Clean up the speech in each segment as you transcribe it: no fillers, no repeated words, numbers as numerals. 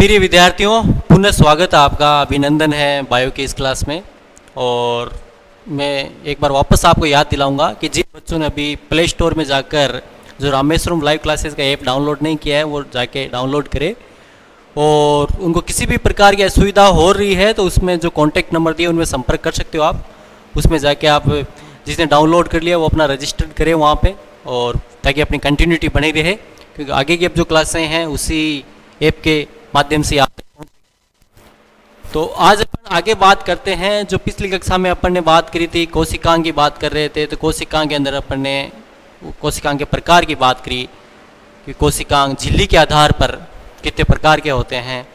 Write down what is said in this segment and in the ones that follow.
प्रिय विद्यार्थियों, पुनः स्वागत है आपका। अभिनंदन है बायो की इस क्लास में। और मैं एक बार वापस आपको याद दिलाऊंगा कि जिन बच्चों ने अभी प्ले स्टोर में जाकर जो रामेश्वरम लाइव क्लासेस का ऐप डाउनलोड नहीं किया है वो जाके डाउनलोड करें। और उनको किसी भी प्रकार की असुविधा हो रही है तो उसमें जो कॉन्टैक्ट नंबर दिए उनमें संपर्क कर सकते हो आप। उसमें जाके आप जिसने डाउनलोड कर लिया वो अपना रजिस्टर करें वहाँ पे, और ताकि अपनी कंटिन्यूटी बनी रहे, क्योंकि आगे की अब जो क्लासें हैं उसी ऐप के माध्यम से आप। तो आज अपन आगे बात करते हैं। जो पिछली कक्षा में अपन ने बात करी थी, कोशिकांग की बात कर रहे थे, तो कोशिकांग के अंदर अपन ने कोशिकांग के प्रकार की बात करी कि कोशिकांग झिल्ली के आधार पर कितने प्रकार के होते हैं।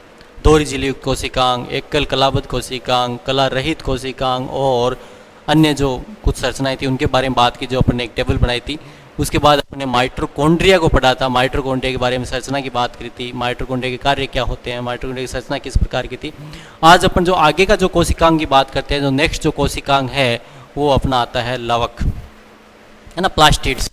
दोहरी झिल्ली युक्त कोशिकांग, एकल कलाबद्ध कोशिकांग, कला रहित कोशिकांग और अन्य जो कुछ संरचनाएं थी उनके बारे में बात की, जो अपन ने एक टेबल बनाई थी। उसके बाद अपने माइटोकॉन्ड्रिया को पढ़ा था, माइटोकॉन्ड्रिया के बारे में संरचना की बात करी थी, माइटोकॉन्ड्रिया के कार्य क्या होते हैं, माइटोकॉन्ड्रिया की संरचना किस प्रकार की थी। आज अपन जो आगे का जो कोशिकांग की बात करते हैं, जो नेक्स्ट जो कोशिकांग है वो अपना आता है लवक, है ना, प्लास्टिड्स।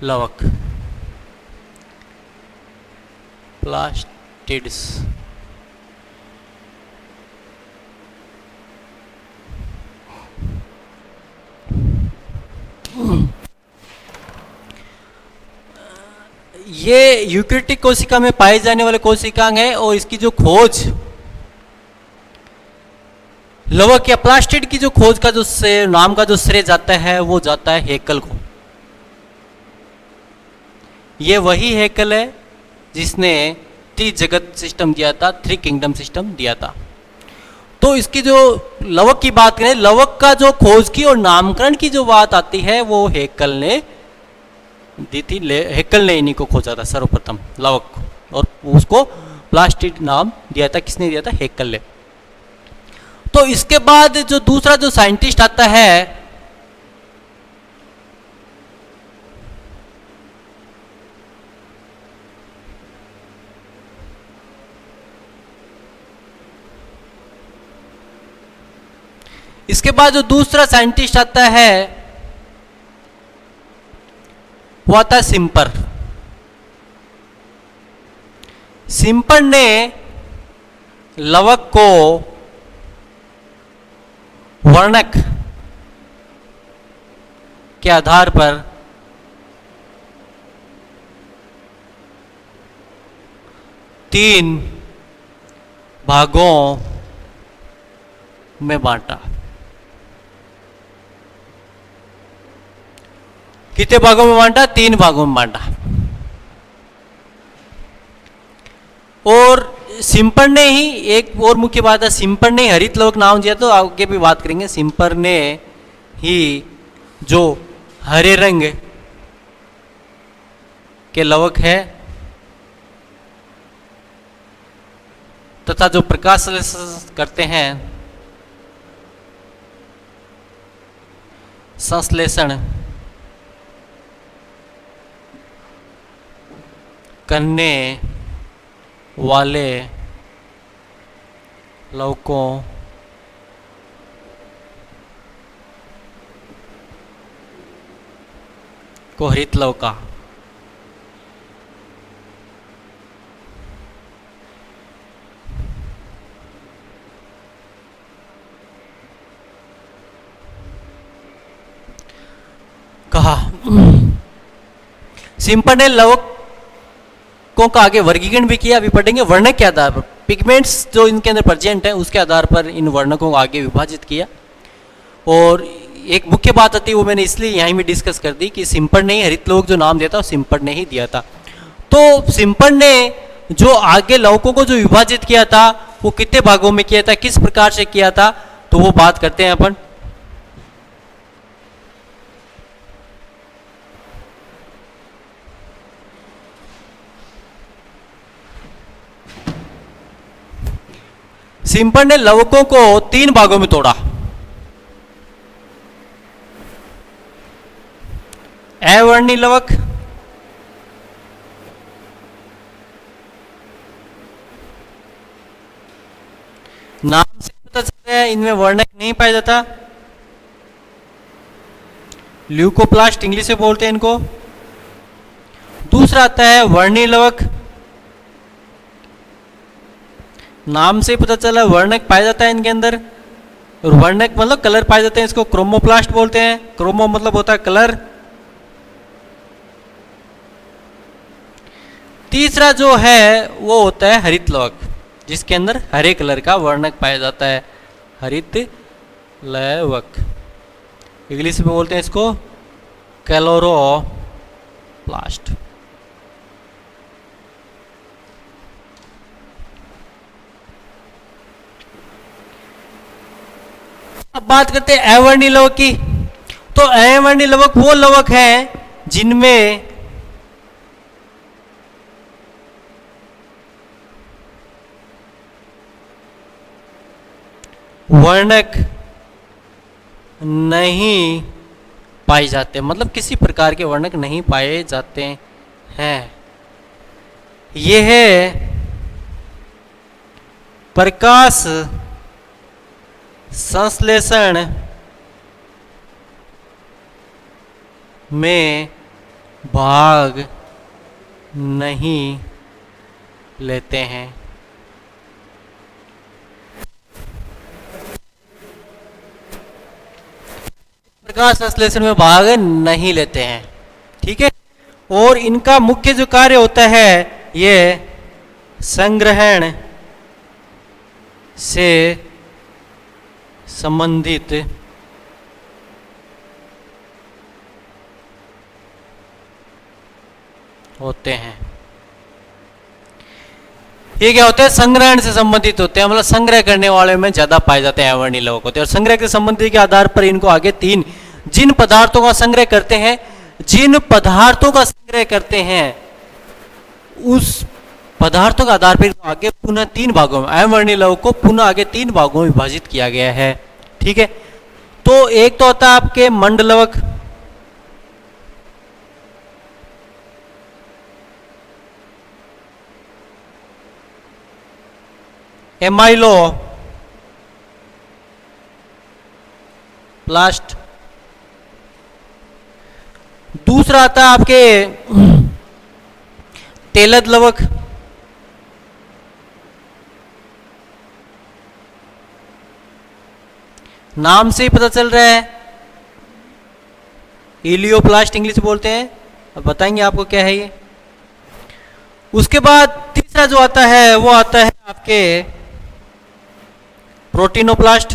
लवक, प्लास्टिड्स। ये यूकेरियोटिक कोशिका में पाए जाने वाले कोशिकांग है, और इसकी जो खोज लवक या प्लास्टिड की जो खोज का जो नाम का जो श्रेय जाता है वो जाता है हेकल को। ये वही हेकल है जिसने त्रिजगत सिस्टम दिया था, थ्री किंगडम सिस्टम दिया था। तो इसकी जो लवक की बात करें, लवक का जो खोज की और नामकरण की जो बात आती है वो हेकल ने दी थी। हेकल ने इन्हीं को खोजा था सर्वप्रथम, लवक को, और उसको प्लास्टिड नाम दिया था। किसने दिया था? हेकल ने। तो इसके बाद जो दूसरा जो साइंटिस्ट आता है इसके बाद जो दूसरा साइंटिस्ट आता है वो आता है सिम्पर। सिम्पर ने लवक को वर्णक के आधार पर तीन भागों में बांटा। कितने भागों में बांटा? 3 भागों में बांटा। और सिम्पर ने ही, एक और मुख्य बात है, सिम्पर ने हरित लवक नाम दिया, तो आगे भी बात करेंगे। सिम्पर ने ही जो हरे रंग के लवक है तथा जो प्रकाश करते हैं, संश्लेषण करने वाले लवकों को हरित लवका कहा। सिम्पर ने लवक का आगे वर्गीकरण भी किया, अभी पढ़ेंगे। वर्णक के आधार पर, पिगमेंट्स जो इनके अंदर प्रेजेंट है उसके आधार पर इन वर्णकों को आगे विभाजित किया। और एक मुख्य बात आती है, वो मैंने इसलिए यहीं भी डिस्कस कर दी कि सिम्पर ने ही हरित लवक जो नाम दिया था सिम्पर ने ही दिया था। तो सिम्पर ने जो आगे लवकों को जो विभाजित किया था वो कितने भागों में किया था, किस प्रकार से किया था, तो वो बात करते हैं अपन। सिम्पर ने लवकों को 3 भागों में तोड़ा। अवर्णी लवक, नाम से पता चल रहा है इनमें वर्णक नहीं पाया जाता। ल्यूकोप्लास्ट इंग्लिश में बोलते हैं इनको। दूसरा आता है वर्णीय लवक। नाम से पता चला वर्णक पाया जाता है इनके अंदर, और वर्णक मतलब कलर पाए जाते हैं, इसको क्रोमोप्लास्ट बोलते हैं। क्रोमो मतलब होता है कलर। तीसरा जो है वो होता है हरित लवक, जिसके अंदर हरे कलर का वर्णक पाया जाता है, हरित लवक। इंग्लिश में बोलते हैं इसको क्लोरोप्लास्ट। अब बात करते हैं अवर्णीय लवक की। तो अवर्णीय लवक वो लवक हैं जिनमें वर्णक नहीं पाए जाते, मतलब किसी प्रकार के वर्णक नहीं पाए जाते हैं। यह है प्रकाश संश्लेषण में भाग नहीं लेते हैं। प्रकाश संश्लेषण में भाग नहीं लेते हैं, ठीक है। और इनका मुख्य जो कार्य होता है ये संग्रहण से संबंधित होते हैं। ये क्या होते हैं? संग्रहण से संबंधित होते हैं, मतलब संग्रह करने वाले में ज्यादा पाए जाते हैं अवर्णीय लवक होते हैं। और संग्रह के संबंधी के आधार पर इनको आगे तीन, जिन पदार्थों का संग्रह करते हैं, जिन पदार्थों का संग्रह करते हैं उस पदार्थों के आधार पर आगे पुनः तीन भागों में अवर्णीय लवक को पुनः आगे तीन भागों में विभाजित किया गया है, ठीक है। तो एक तो होता है आपके मंडलवक, एमाइलो प्लास्ट। दूसरा आता है आपके तेलद लवक, नाम से ही पता चल रहा है इलियोप्लास्ट इंग्लिश बोलते हैं। अब बताएंगे आपको क्या है ये। उसके बाद तीसरा जो आता है वो आता है आपके प्रोटीनोप्लास्ट।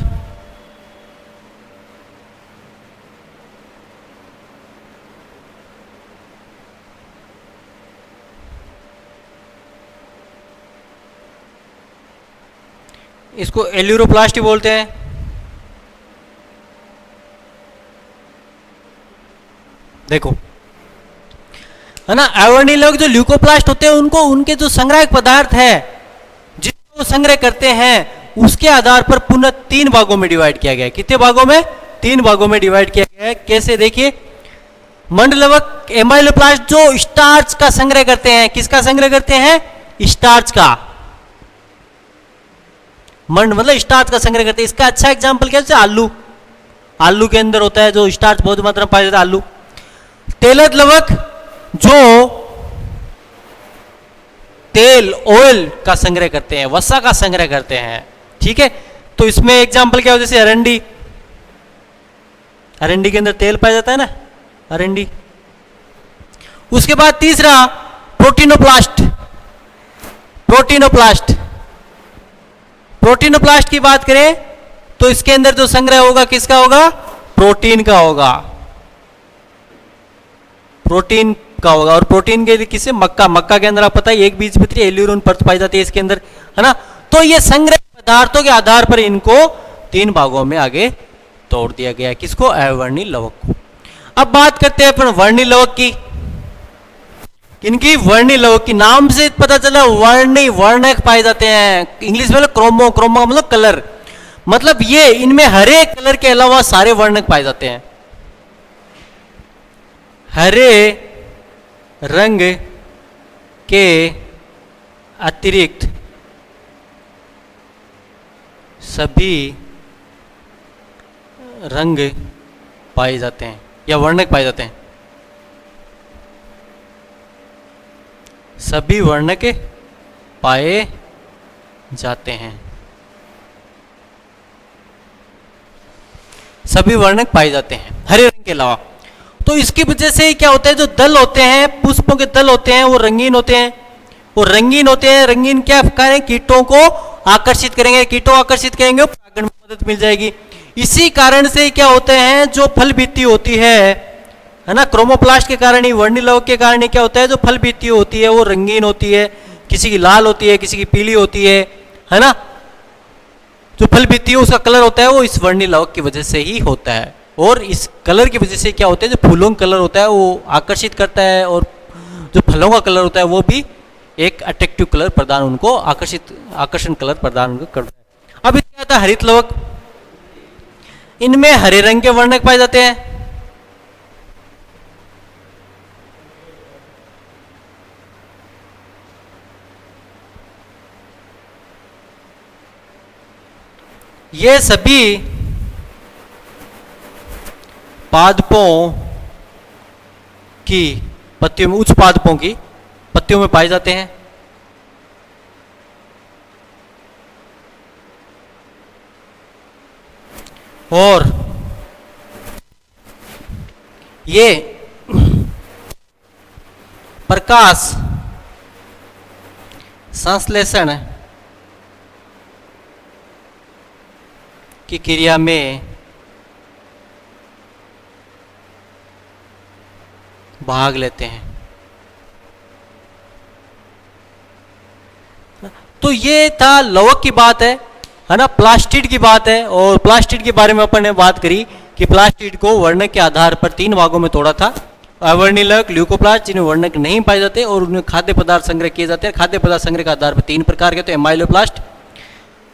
इसको एल्यूरोप्लास्ट ही बोलते हैं। देखो है ना, अवर्णीय लवक जो ल्यूकोप्लास्ट होते हैं उनको उनके जो संग्राहक पदार्थ है जिसको संग्रह करते हैं उसके आधार पर पुनः तीन भागों में डिवाइड किया गया है। कितने भागों में? तीन भागों में डिवाइड किया गया है। कैसे? देखिए, मंडलवक एमाइलोप्लास्ट जो स्टार्च का संग्रह करते हैं, किसका संग्रह करते हैं? स्टार्च का। मंड मतलब स्टार्च का संग्रह करते हैं। इसका अच्छा एग्जाम्पल क्या है? आलू। आलू के अंदर होता है जो स्टार्च बहुत मात्रा में पाया जाता है, आलू। तेलद लवक जो तेल ऑयल का संग्रह करते हैं, वसा का संग्रह करते हैं, ठीक है। तो इसमें एग्जाम्पल क्या हो? जैसे अरंडी, अरंडी के अंदर तेल पाया जाता है ना, अरंडी। उसके बाद तीसरा प्रोटीनोप्लास्ट। प्रोटीनोप्लास्ट, प्रोटीनोप्लास्ट की बात करें तो इसके अंदर जो संग्रह होगा किसका होगा? प्रोटीन का होगा, प्रोटीन का होगा। और प्रोटीन के लिए किसे? मक्का। मक्का के अंदर आप पता है एक बीजपत्री एल्यूरोन परत पाई जाती है इसके अंदर, है ना। तो ये संग्रह पदार्थों के आधार पर इनको तीन भागों में आगे तोड़ दिया गया। किसको? अवर्णीय लवक को। अब बात करते हैं अपन वर्णीय लवक की। इनकी वर्णीय लवक की नाम से पता चला वर्णीय वर्णक पाए जाते हैं। इंग्लिश में क्रोमो, क्रोमो मतलब कलर, मतलब ये इनमें हरे कलर के अलावा सारे वर्णक पाए जाते हैं। हरे रंग के अतिरिक्त सभी रंग पाए जाते हैं या वर्णक पाए जाते हैं? सभी वर्णक पाए जाते हैं। सभी वर्णक पाए जाते हैं हरे रंग के अलावा। तो इसकी वजह से क्या होता है, जो दल होते हैं, पुष्पों के दल होते हैं, वो रंगीन होते हैं। वो रंगीन होते हैं, रंगीन क्या करें, कीटों को आकर्षित करेंगे, कीटों आकर्षित करेंगे, परागण में मदद मिल जाएगी। इसी कारण से क्या होते हैं, जो फल भित्ति होती है ना, क्रोमोप्लास्ट के कारण ही, वर्णिलवक के कारण ही क्या होता है, जो फल भित्ति होती है वो रंगीन होती है, किसी की लाल होती है, किसी की पीली होती है ना। जो फल भित्ति है उसका कलर होता है वो इस वर्णिलवक की वजह से ही होता है। और इस कलर की वजह से क्या होता है, जो फूलों का कलर होता है वो आकर्षित करता है, और जो फलों का कलर होता है वो भी एक अट्रैक्टिव कलर प्रदान, उनको आकर्षण कलर प्रदान उनको करता है। अब इसके आता है हरित लवक। इनमें हरे रंग के वर्णक पाए जाते हैं। ये सभी पादपों की पत्तियों में, उच्च पादपों की पत्तियों में पाए जाते हैं। और ये प्रकाश संश्लेषण की क्रिया में भाग लेते हैं। तो ये था लवक की बात है ना। प्लास्टिड की बात है, और प्लास्टिड के बारे में अपन ने बात करी कि प्लास्टिड को वर्णक के आधार पर 3 भागों में तोड़ा था। अवर्णिलवक, ल्यूकोप्लास्ट जिन्हें वर्णक नहीं पाए जाते, और उन्हें खाद्य पदार्थ संग्रह किए जाते हैं। खाद्य पदार्थ संग्रह के आधार पर 3 प्रकार के, तो एमाइलोप्लास्ट,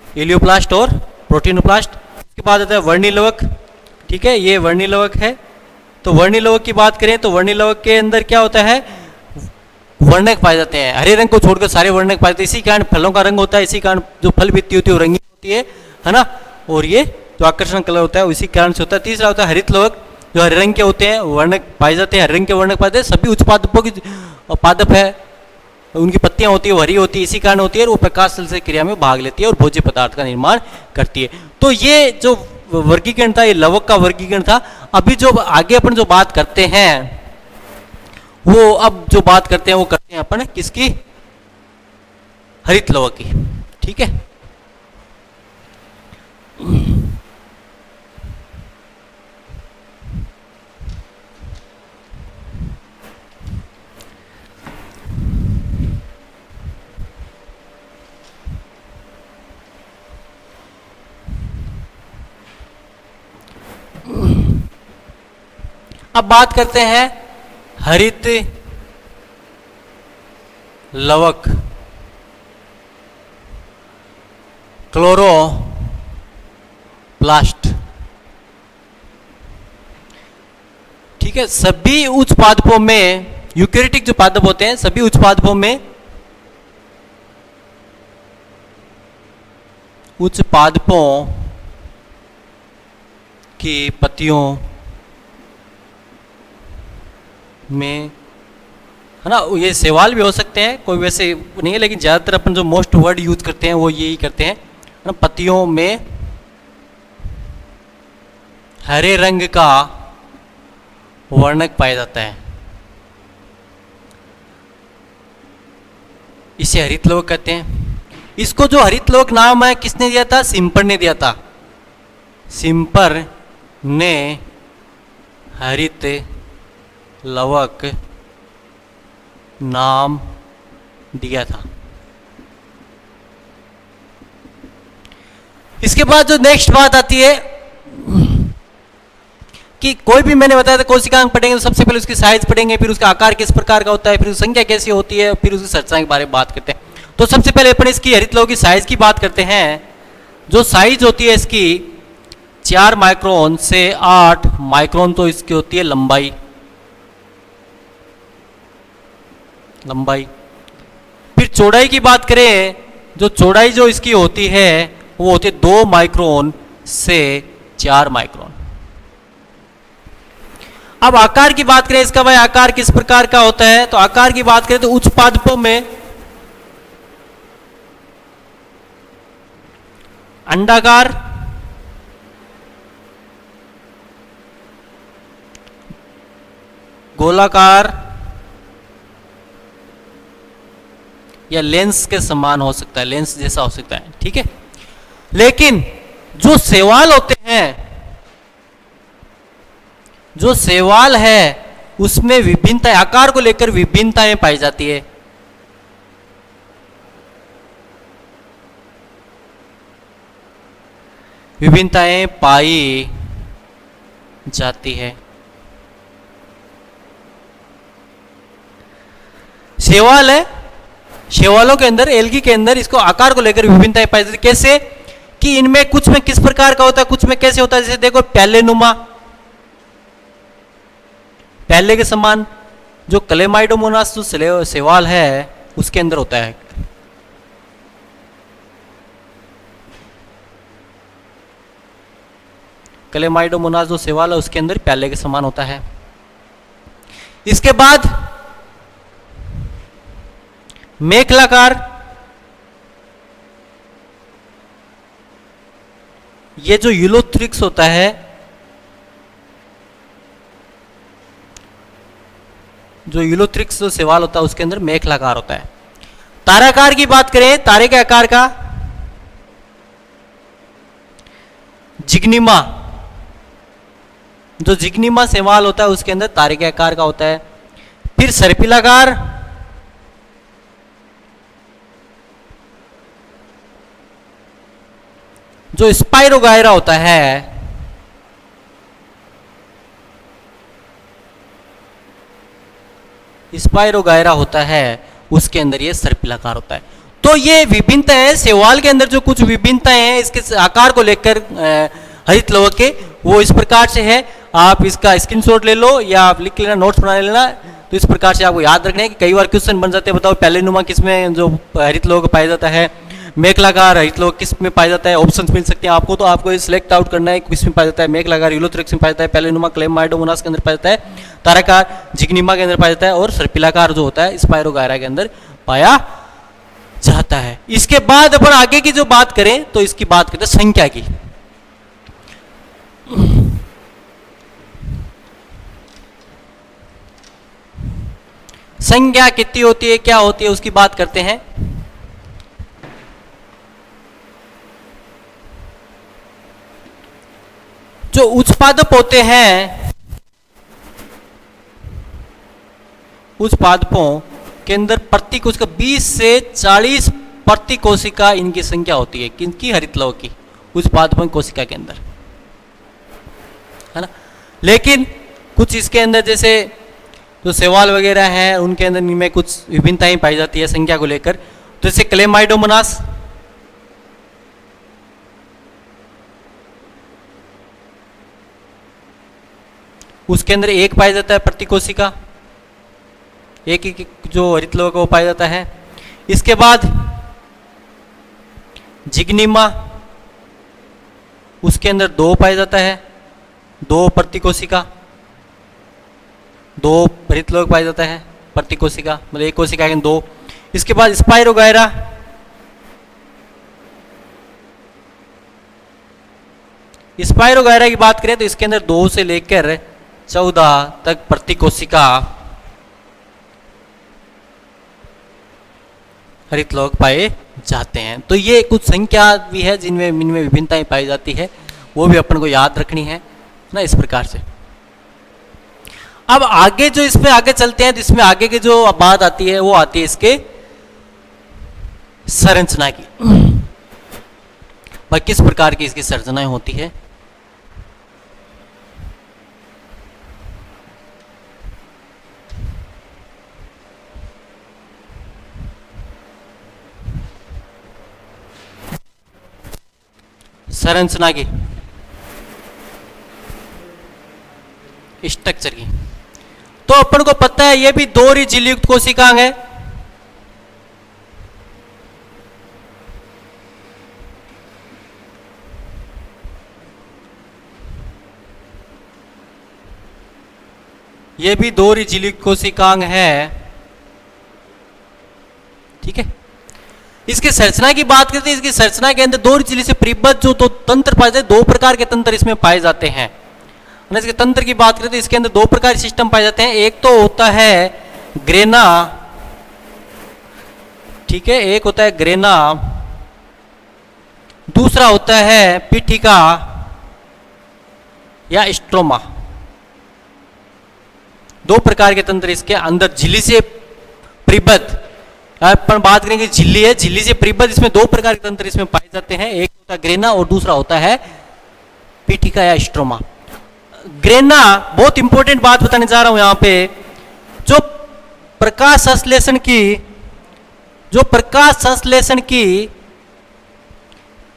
इलियोप्लास्ट और प्रोटीनोप्लास्ट। उसके बाद आता है वर्णिलवक। ठीक है, ये वर्णिलवक है। तो वर्णिलवक की बात करें तो वर्णिलवक के अंदर क्या होता है, वर्णक पाए जाते हैं। हरे रंग को छोड़कर सारे वर्णक पाए जाते हैं। इसी कारण फलों का रंग होता है, इसी कारण जो फल भित्ति होती है वो रंगीन होती है ना। और ये जो आकर्षण कलर होता है इसी कारण से होता है। तीसरा होता है हरित लवक, जो हरे रंग के होते हैं, वर्णक पाए जाते हैं, हरे रंग के वर्णक पाए जाते हैं। सभी उच्च पादपों की पादप है, उनकी पत्तियां होती है, वो हरी होती है, इसी कारण होती है, और वो प्रकाश संश्लेषण क्रिया में भाग लेती है और भोज्य पदार्थ का निर्माण करती है। तो ये जो वर्गीकरण था, ये लवक का वर्गीकरण था। अभी जो आगे अपन जो बात करते हैं वो, अब जो बात करते हैं वो करते हैं अपन किसकी, हरित लवक की। ठीक है, अब बात करते हैं हरित लवक, क्लोरोप्लास्ट। ठीक है, सभी उच्च पादपों में, यूकेरियोटिक जो पादप होते हैं, सभी उच्च पादपों में, उच्च पादपों की पत्तियों में, है ना, ये सवाल भी हो सकते हैं, कोई वैसे नहीं है, लेकिन ज़्यादातर अपन जो मोस्ट वर्ड यूज करते हैं वो यही करते हैं ना। पत्तियों में हरे रंग का वर्णक पाया जाता है, इसे हरित लवक कहते हैं। इसको जो हरित लवक नाम है किसने दिया था, सिम्पर ने दिया था। सिम्पर ने हरित लवक नाम दिया था। इसके बाद जो नेक्स्ट बात आती है कि कोई भी, मैंने बताया था कोशिकांग पढ़ेंगे तो सबसे पहले उसकी साइज पढ़ेंगे, फिर उसका आकार किस प्रकार का होता है, फिर उसकी संख्या कैसी होती है, फिर उसकी संरचना के बारे में बात करते हैं। तो सबसे पहले अपन इसकी हरित लवक की साइज की बात करते हैं। जो साइज होती है इसकी 4 माइक्रोन से 8 माइक्रोन, तो इसकी होती है लंबाई। फिर चौड़ाई की बात करें, जो चौड़ाई जो इसकी होती है वो होती है 2 माइक्रोन से 4 माइक्रोन। अब आकार की बात करें, इसका भाई आकार किस प्रकार का होता है, तो आकार की बात करें तो उच्च पादपों में अंडाकार, गोलाकार या लेंस के समान हो सकता है, लेंस जैसा हो सकता है, ठीक है। लेकिन जो शैवाल होते हैं, जो शैवाल है उसमें विभिन्नता, आकार को लेकर विभिन्नताएं पाई जाती है। विभिन्नताएं पाई जाती है। शैवाल है, शैवालों के अंदर, एल्गी के अंदर इसको आकार को लेकर विभिन्नताएं पाई जाती है। कैसे कि इनमें कुछ में किस प्रकार का होता है, कुछ में कैसे होता है। जैसे देखो प्याले नुमा, प्याले के समान, जो क्लेमाइडोमोनास जो शैवाल है उसके अंदर होता है। क्लेमाइडोमोनास जो शैवाल है उसके अंदर प्याले के समान होता है। इसके बाद मेखलाकार, ये जो यूलोथ्रिक्स होता है, जो यूलोथ्रिक्स जो शैवाल होता है उसके अंदर मेखलाकार होता है। ताराकार की बात करें, तारे के आकार का जिग्निमा, जो जिग्निमा शैवाल होता है उसके अंदर तारे के आकार का होता है। फिर सर्पिलाकार, जो स्पाइरोगायरा होता है, स्पाइरोगायरा होता है उसके अंदर ये सर्पिलाकार होता है। तो ये विभिन्नता है शैवाल के अंदर, जो कुछ विभिन्नताएं हैं इसके आकार को लेकर हरित लवक के, वो इस प्रकार से है। आप इसका स्क्रीनशॉट ले लो या आप लिख लेना, नोट्स बना लेना। तो इस प्रकार से आपको याद रखना है कि कई बार क्वेश्चन बन जाते हैं, बताओ पहले नुमा किसमें जो हरित लवक पाया जाता है, मेखलाकार हरित लवक किस में पाया जाता है, ऑप्शंस मिल सकते हैं आपको। तो आपको सिलेक्ट आउट करना है किस में पाया जाता है। मेखलाकार यूलोथ्रिक्स में पाया जाता है, पहले नुमा क्लेमाइडोमोनास के अंदर पाया जाता है, ताराकार जिग्निमा के अंदर पाया जाता है, और सर्पिलाकार जो होता है स्पाइरोगायरा के अंदर पाया जाता है। इसके बाद अपन आगे की जो बात करें तो इसकी बात करते हैं संख्या की। संख्या कितनी होती है, क्या होती है, उसकी बात करते हैं। जो उच्च पादप होते हैं, उच्च पादपों के अंदर प्रति कोशिका 20 से 40 प्रति कोशिका इनकी संख्या होती है। किनकी? हरित लवक की, उच्च पादपों कोशिका के अंदर, है ना। लेकिन कुछ इसके अंदर जैसे जो शैवाल वगैरह हैं उनके अंदर इनमें कुछ विभिन्नताएं पाई जाती है संख्या को लेकर। तो जैसे क्लेमाइडोमोनास, उसके अंदर एक पाया जाता है प्रति कोशिका, एक जो हरित लवक वो पाया जाता है। इसके बाद जिग्निमा, उसके अंदर 2 पाया जाता है, 2 प्रति कोशिका, 2 हरित लवक पाया जाता है प्रति कोशिका, मतलब एक कोशिका के 2। इसके बाद स्पाइरोगायरा, स्पाइरोगायरा की बात करें तो इसके अंदर 2 से लेकर 14 तक प्रति कोशिका हरित लवक पाए जाते हैं। तो ये कुछ संख्या भी है जिनमें इनमें विभिन्नताएं पाई जाती है, वो भी अपन को याद रखनी है ना, इस प्रकार से। अब आगे जो इसमें आगे चलते हैं तो इसमें आगे की जो बात आती है वो आती है इसके संरचना की, भाई किस प्रकार की इसकी संरचनाएं होती है। संरचना की, स्ट्रक्चर की, तो अपन को पता है ये भी 2 झिल्ली-युक्त कोशिकांग है। ये भी दोहरी झिल्ली कोशिकांग है। ठीक है, इसके संरचना की बात करते हैं। इसकी संरचना के अंदर दोहरी झिल्ली से परिबद्ध जो तो तंत्र पाए जाते हैं, 2 प्रकार के तंत्र इसमें पाए जाते हैं। इसके तंत्र की बात करते हैं, इसके अंदर 2 प्रकार के सिस्टम पाए जाते हैं। एक तो होता है ग्रेना, ठीक है, एक होता है ग्रेना, दूसरा होता है पीठिका या स्ट्रोमा। 2 प्रकार के तंत्र इसके अंदर झिल्ली से परिबद्ध, अपन बात करेंगे झिल्ली है, झिल्ली से परिबद्ध इसमें 2 प्रकार के तंत्र इसमें पाए जाते हैं। एक होता है ग्रेना और दूसरा होता है पीठिका या स्ट्रोमा। ग्रेना, बहुत इंपॉर्टेंट बात बताने जा रहा हूं यहां पे, जो प्रकाश संश्लेषण की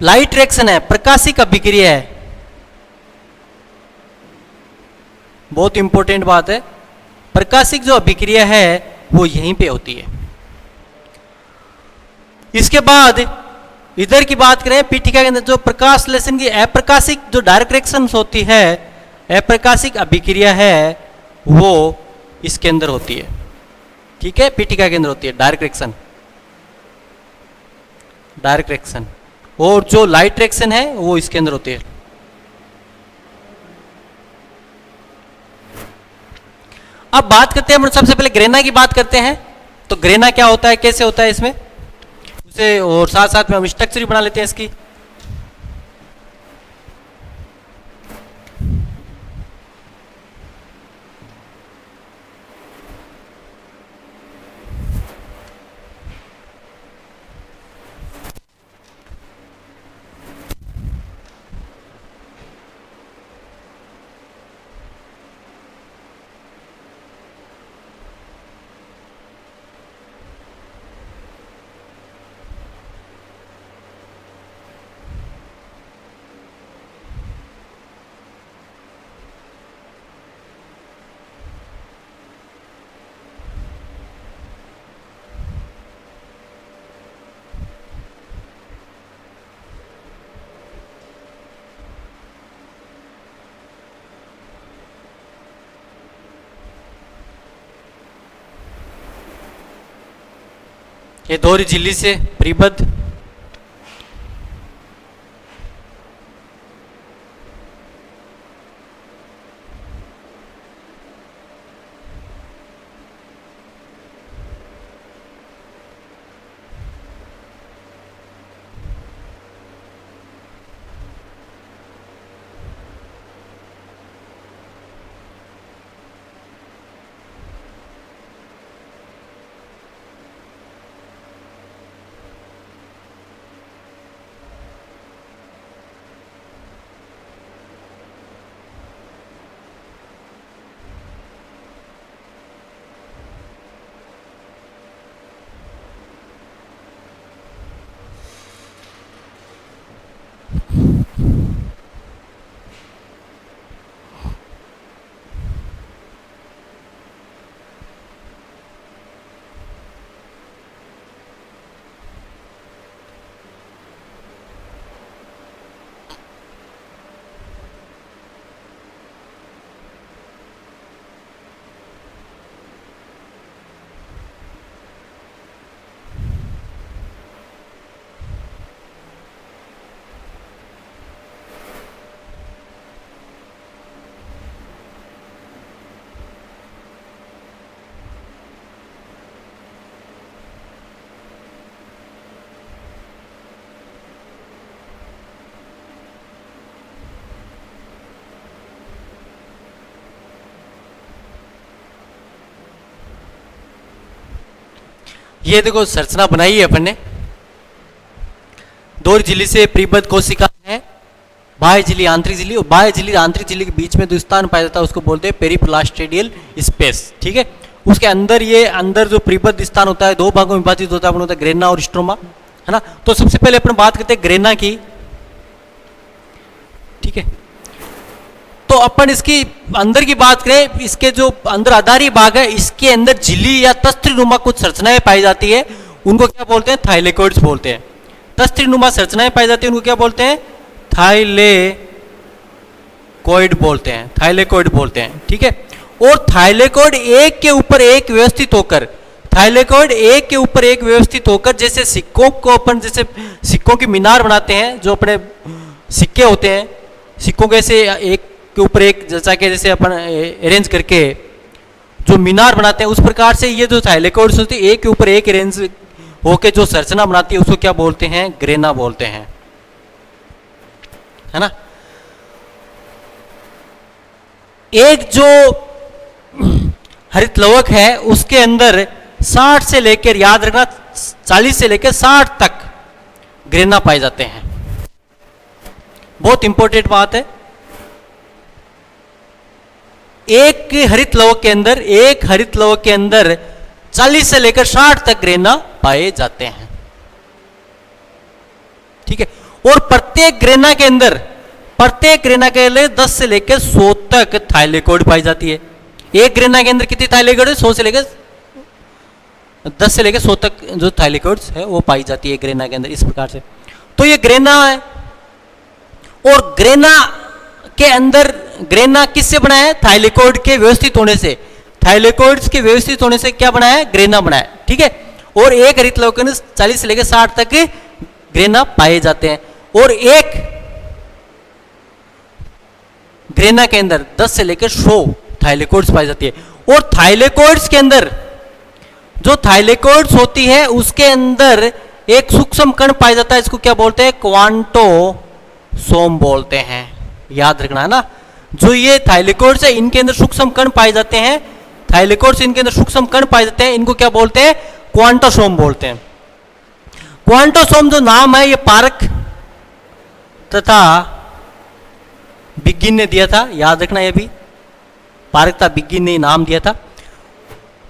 लाइट रिएक्शन है, प्रकाशिक अभिक्रिया है, बहुत इंपॉर्टेंट बात है। प्रकाशिक जो अभिक्रिया है वो यहीं पे होती है। इसके बाद इधर की बात करें, पीठिका के अंदर जो प्रकाश संश्लेषण की अप्रकाशिक जो डायरेक्ट रिएक्शन होती है, अप्रकाशिक अभिक्रिया है, वो इसके अंदर होती है। ठीक है, पीठिका के अंदर होती है डायरेक्ट रिएक्शन, और जो लाइट रिएक्शन है वो इसके अंदर होती है। अब बात करते हैं, हम सबसे पहले ग्रेना की बात करते हैं। तो ग्रेना क्या होता है, कैसे होता है इसमें उसे, और साथ साथ में हम स्ट्रक्चर भी बना लेते हैं इसकी। ये दोहरी झिल्ली से परिबद्ध ये देखो संरचना बनाई है अपन ने। दोहरी झिल्ली से परिबद्ध कोशिका है, बाह्य झिल्ली आंतरिक झिल्ली, और बाह्य झिल्ली आंतरिक झिल्ली के बीच में जो स्थान पाया जाता है उसको बोलते हैं पेरिप्लास्टिडियल स्पेस। ठीक है, उसके अंदर ये अंदर जो परिबद्ध स्थान होता है 2 भागों में विभाजित होता है, अपन होता है ग्रेना और स्ट्रोमा, है ना। तो सबसे पहले अपन बात करते हैं ग्रेना की। ठीक है, तो अपन इसकी अंदर की बात करें, इसके जो अंदर आधारी भाग है इसके अंदर झिल्ली या तस्त्री नुमा कुछ संरचनाएं पाई जाती है, उनको क्या बोलते हैं, थाइलेकोइड्स बोलते हैं। तस्त्री नुमा संरचनाएं पाई जाती है उनको क्या बोलते हैं, थाइलेकोइड बोलते हैं, थाइलेकोइड बोलते हैं। ठीक है, और थाइलेकोइड एक के ऊपर एक व्यवस्थित होकर, थाइलेकोइड एक के ऊपर एक व्यवस्थित होकर, जैसे सिक्कों को अपन जैसे सिक्कों की मीनार बनाते हैं, जो अपने सिक्के होते हैं, सिक्कों को ऐसे एक के ऊपर एक जैसा कि जैसे अपन अरेंज करके जो मीनार बनाते हैं, उस प्रकार से ये जो थाइलेकोइड्स होती है एक के ऊपर एक अरेंज होके जो संरचना बनाती है उसको क्या बोलते हैं? ग्रेना बोलते हैं, है ना। एक जो हरित लवक है उसके अंदर 60 से लेकर, याद रखना 40 से लेकर 60 तक ग्रेना पाए जाते हैं। बहुत इंपॉर्टेंट बात है। एक हरित लवक के अंदर 40 से लेकर 60 तक ग्रेना पाए जाते हैं, ठीक है। और प्रत्येक ग्रेना के अंदर 10 से लेकर 100 तक थाइलेकोइड पाई जाती है। एक ग्रेना के अंदर कितनी थाइलेकोइड है? 100 से लेकर 10 से लेकर 100 तक जो थाइलेकोइड्स है वो पाई जाती है ग्रेना के अंदर, इस प्रकार से। तो ये ग्रेना है। और ग्रेना के अंदर, ग्रेना किससे बना है? थाइलेकोइड के व्यवस्थित होने से, थाइलेकोइड्स के व्यवस्थित होने से क्या बना है? ग्रेना बना है, ठीक है। और एक हरित लवक में 40 से लेकर 60 तक ग्रेना पाए जाते हैं। और एक ग्रेना के अंदर 10 से लेकर 100 थाइलेकोइड्स पाई जाती है। और थाइलेकोइड्स के अंदर, जो थाइलेकोइड्स होती है उसके अंदर एक सूक्ष्म कण पाया जाता है, इसको क्या बोलते हैं? क्वांटोसोम बोलते हैं, याद रखना है ना। जो ये थाइलेकोइड्स है इनके अंदर सूक्ष्म कण पाए जाते हैं, थाइलेकोइड्स इनके अंदर सूक्ष्म कण पाए जाते हैं, इनको क्या बोलते हैं? क्वांटोसोम बोलते हैं। क्वांटोसोम जो नाम है ये पारक तथा बिगिन ने दिया था, याद रखना। ये भी पारक तथा बिगिन ने नाम दिया था।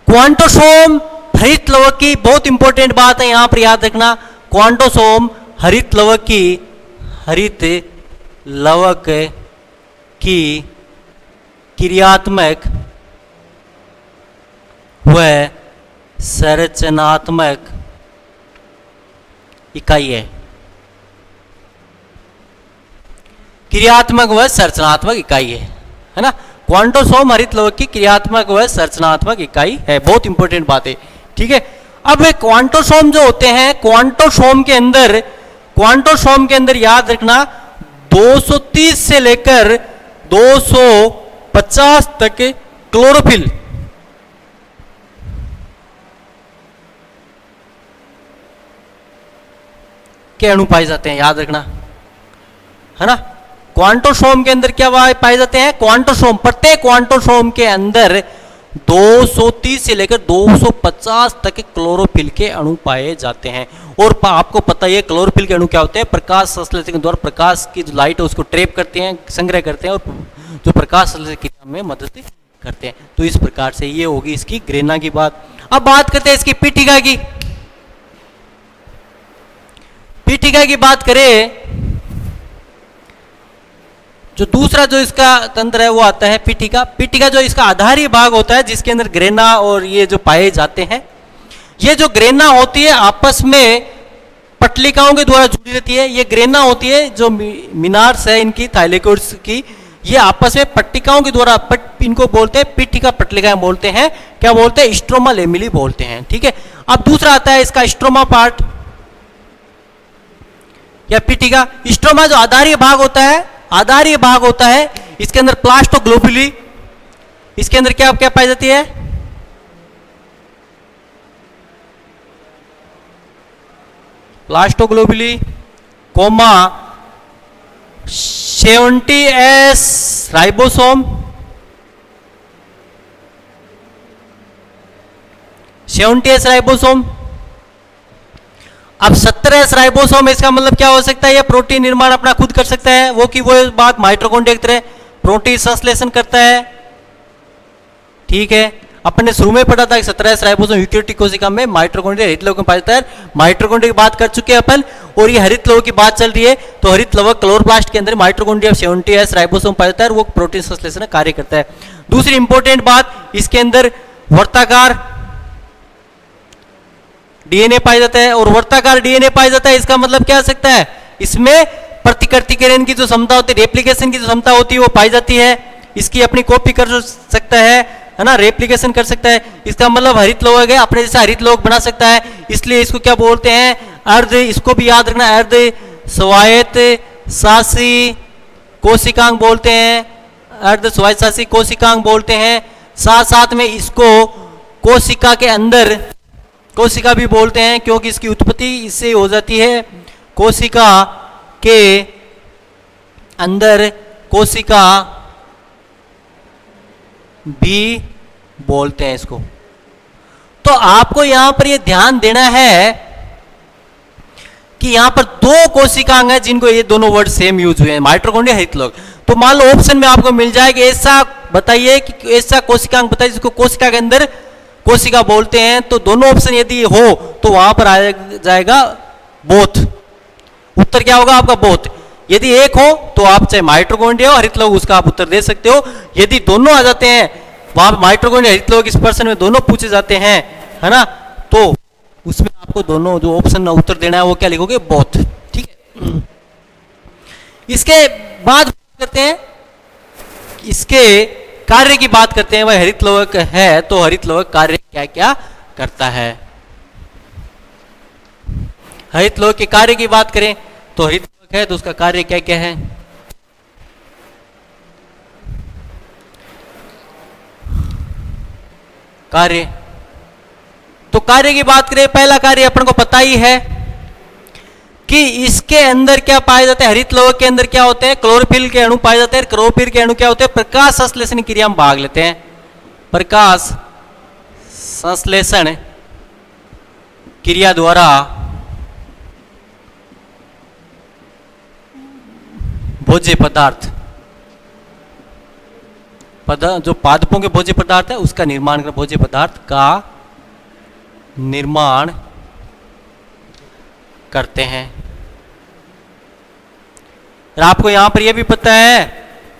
क्वांटोसोम हरित लवक की, बहुत इंपॉर्टेंट बात है यहां पर याद रखना, क्वांटोसोम हरित लवक की क्रियात्मक व संरचनात्मक इकाई है। क्रियात्मक व संरचनात्मक इकाई है ना। क्वांटोसोम हरित लवक की क्रियात्मक व संरचनात्मक इकाई है, बहुत इंपॉर्टेंट बात है, ठीक है। अब क्वांटोसोम जो होते हैं, क्वांटोसोम के अंदर याद रखना 230 से लेकर 250 तक क्लोरोफिल के अणु पाए जाते हैं, याद रखना, है ना। क्वांटोसोम के अंदर क्या पाए जाते हैं? क्वांटोसोम, प्रत्येक क्वांटोसोम के अंदर 230 से लेकर 250 तक क्लोरोफिल के अणु पाए जाते हैं। और आपको पता है क्लोरोफिल के अणु क्या होते हैं? प्रकाश संश्लेषण के द्वारा प्रकाश की जो लाइट है उसको ट्रैप करते हैं, संग्रह करते हैं और जो प्रकाश संश्लेषण क्रिया में मदद करते हैं। तो इस प्रकार से ये होगी इसकी ग्रेना की बात। अब बात करते हैं इसकी पीठिका की। पीठिका की बात करें, जो दूसरा जो इसका तंत्र है वो आता है पीठिका। पीठिका जो इसका आधारीय भाग होता है जिसके अंदर ग्रेना और ये जो पाए जाते हैं, ये जो ग्रेना होती है आपस में पटलिकाओं के द्वारा जुड़ी रहती है। ये ग्रेना होती है जो मीनार्स है इनकी, थाइलेकोइड्स की, ये आपस में पट्टिकाओं के द्वारा इनको बोलते हैं पीठिका पटलिकाएं बोलते हैं। क्या बोलते हैं? स्ट्रोमा लेमिली बोलते हैं, ठीक है। अब दूसरा आता है इसका स्ट्रोमा पार्ट या पीठिका। स्ट्रोमा जो आधारीय भाग होता है, इसके अंदर प्लास्टोग्लोबुली, इसके अंदर क्या क्या पाई जाती है? Plastoglobuli comma 70S ribosome, 70S ribosome. अब 17S राइबोसोम, इसका मतलब क्या हो सकता है? ये प्रोटीन निर्माण अपना खुद कर सकता है, वो की वो बात माइटोकॉन्ड्रिया की तरह प्रोटीन संश्लेषण करता है, ठीक है। अपने शुरू में पढ़ा था कि 17S राइबोसोम यूकेरियोटिक कोशिका में माइटोकॉन्ड्रिया हरित लवक में पाया जाता है। माइटोकॉन्ड्रिया की बात कर चुके हैं अपन, और ये हरित लवक की बात चल रही है। तो हरित लवक क्लोरोप्लास्ट के अंदर माइटोकॉन्ड्रिया 70S राइबोसोम पाया जाता है, वो प्रोटीन संश्लेषण कार्य करता है। दूसरी इंपॉर्टेंट बात, इसके अंदर वर्ताकार डीएनए पाया जाता है, और वर्ताकार डीएनए पाया जाता है। इसका मतलब क्या हो सकता है? इसमें प्रतिकृतिकरण की जो क्षमता होती है, रेप्लिकेशन की जो क्षमता होती है वो पाई जाती है। इसकी अपनी कॉपी कर सकता है ना, रेप्लिकेशन कर सकता है। इसका मतलब हरित लोग है, अपने जैसा हरित लोग बना सकता है, इसलिए इसको क्या बोलते हैं, अर्ध, इसको भी याद रखना, अर्ध स्वायत्त शासी कोशिकांग बोलते हैं, अर्ध स्वायत्त शासी कोशिकांग बोलते हैं। साथ साथ में इसको कोशिका के अंदर कोशिका भी बोलते हैं, क्योंकि इसकी उत्पत्ति इससे हो जाती है। कोशिका के अंदर कोशिका भी बोलते हैं इसको। तो आपको यहां पर यह ध्यान देना है कि यहां पर दो कोशिकांग हैं जिनको ये दोनों वर्ड सेम यूज हुए हैं, माइटोकॉन्ड्रिया, हरित लोग। तो मान लो ऑप्शन में आपको मिल जाएगा ऐसा बताइए कि ऐसा कोशिकांग बताइए जिसको कोशिका के अंदर कोशिका बोलते हैं, तो दोनों ऑप्शन यदि हो तो वहां पर आ जाएगा बोथ। उत्तर क्या होगा आपका, बोथ। यदि एक हो तो आप चाहे माइटोकॉन्ड्रिया हो हरित लोग, उसका आप उत्तर दे सकते हो। यदि दोनों आ जाते हैं, वहां माइटोकॉन्ड्रिया हरित लोग इस प्रश्न में दोनों पूछे जाते हैं, है ना, तो उसमें आपको दोनों जो ऑप्शन उत्तर देना है वो क्या लिखोगे, बोथ। ठीक है। इसके बाद करते हैं, इसके कार्य की बात करते हैं। वह हरित लोक है तो हरित लोक कार्य क्या क्या करता है। हरित लोक के कार्य की बात करें तो हरित लोक है तो उसका कार्य क्या क्या है। कार्य, तो कार्य की बात करें, पहला कार्य अपन को पता ही है कि इसके अंदर क्या पाया जाता है, हरित लोक के अंदर क्या होते हैं, क्लोरोफिल के अणु पाए जाते हैं। क्लोरोफिल के अणु क्या होते हैं, प्रकाश संश्लेषण क्रिया में भाग लेते हैं। प्रकाश संश्लेषण क्रिया द्वारा भोज्य पदार्थ जो पादपों के भोज्य पदार्थ है उसका निर्माण कर, भोज्य पदार्थ का निर्माण करते हैं। और आपको यहां पर यह भी पता है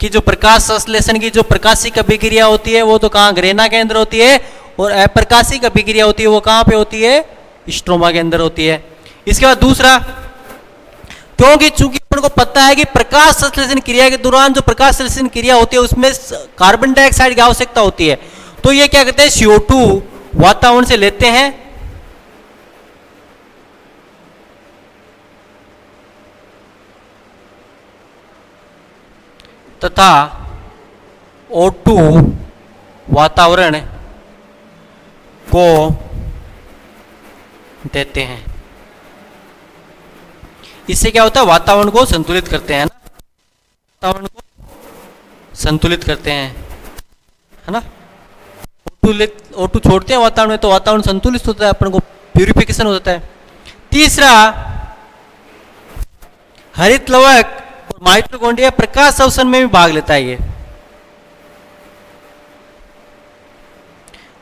कि जो प्रकाश संश्लेषण की जो प्रकाशिक अभिक्रिया होती है वो तो कहां, ग्रेना के अंदर होती है, और अप्रकाशिक अभिक्रिया होती है वो कहां पे होती है, स्ट्रोमा के अंदर होती है। इसके बाद दूसरा, क्योंकि चूंकि अपन को पता है कि प्रकाश संश्लेषण क्रिया के दौरान जो प्रकाश संश्लेषण क्रिया होती है उसमें कार्बन डाइऑक्साइड की आवश्यकता होती है, तो ये क्या करते हैं, CO2 वातावरण से लेते हैं तथा O2 वातावरण को देते हैं। इससे क्या होता है, वातावरण को संतुलित करते हैं ना, वातावरण को संतुलित करते हैं, है ना। O2 छोड़ते हैं वातावरण में तो वातावरण संतुलित होता है, अपन को प्यूरिफिकेशन हो जाता है। तीसरा, हरित लवक और माइटोकॉन्ड्रिया प्रकाश अवशन में भी भाग लेता है। ये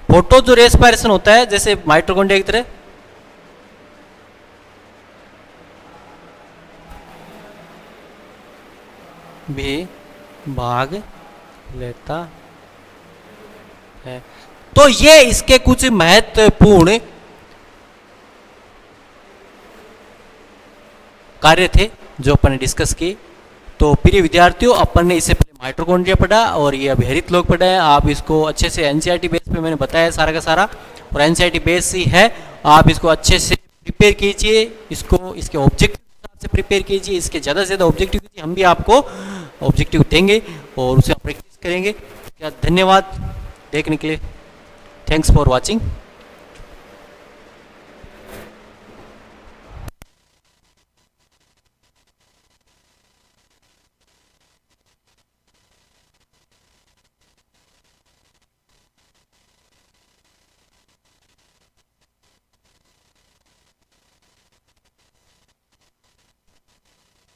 फोटो जो रेस्पिरेशन होता है जैसे माइटोकॉन्ड्रिया की तरह, भी भाग लेता है। तो ये इसके कुछ महत्वपूर्ण कार्य थे जो अपन ने डिस्कस किए। तो प्रिय विद्यार्थियों, अपन ने इससे पहले माइटोकॉन्ड्रिया पढ़ा और ये अभी हरित लोक पढ़ा है। आप इसको अच्छे से एनसीईआरटी बेस पे मैंने बताया सारा का सारा, और एनसीईआरटी बेस ही है, आप इसको अच्छे से प्रिपेयर कीजिए, इसको इसके ऑब्जेक्टिव से प्रिपेयर कीजिए, इसके ज़्यादा से ज़्यादा ऑब्जेक्टिव कीजिए, हम भी आपको ऑब्जेक्टिव देंगे और उसे आप प्रैक्टिस करेंगे। क्या धन्यवाद देखने के लिए, थैंक्स फॉर वॉचिंग।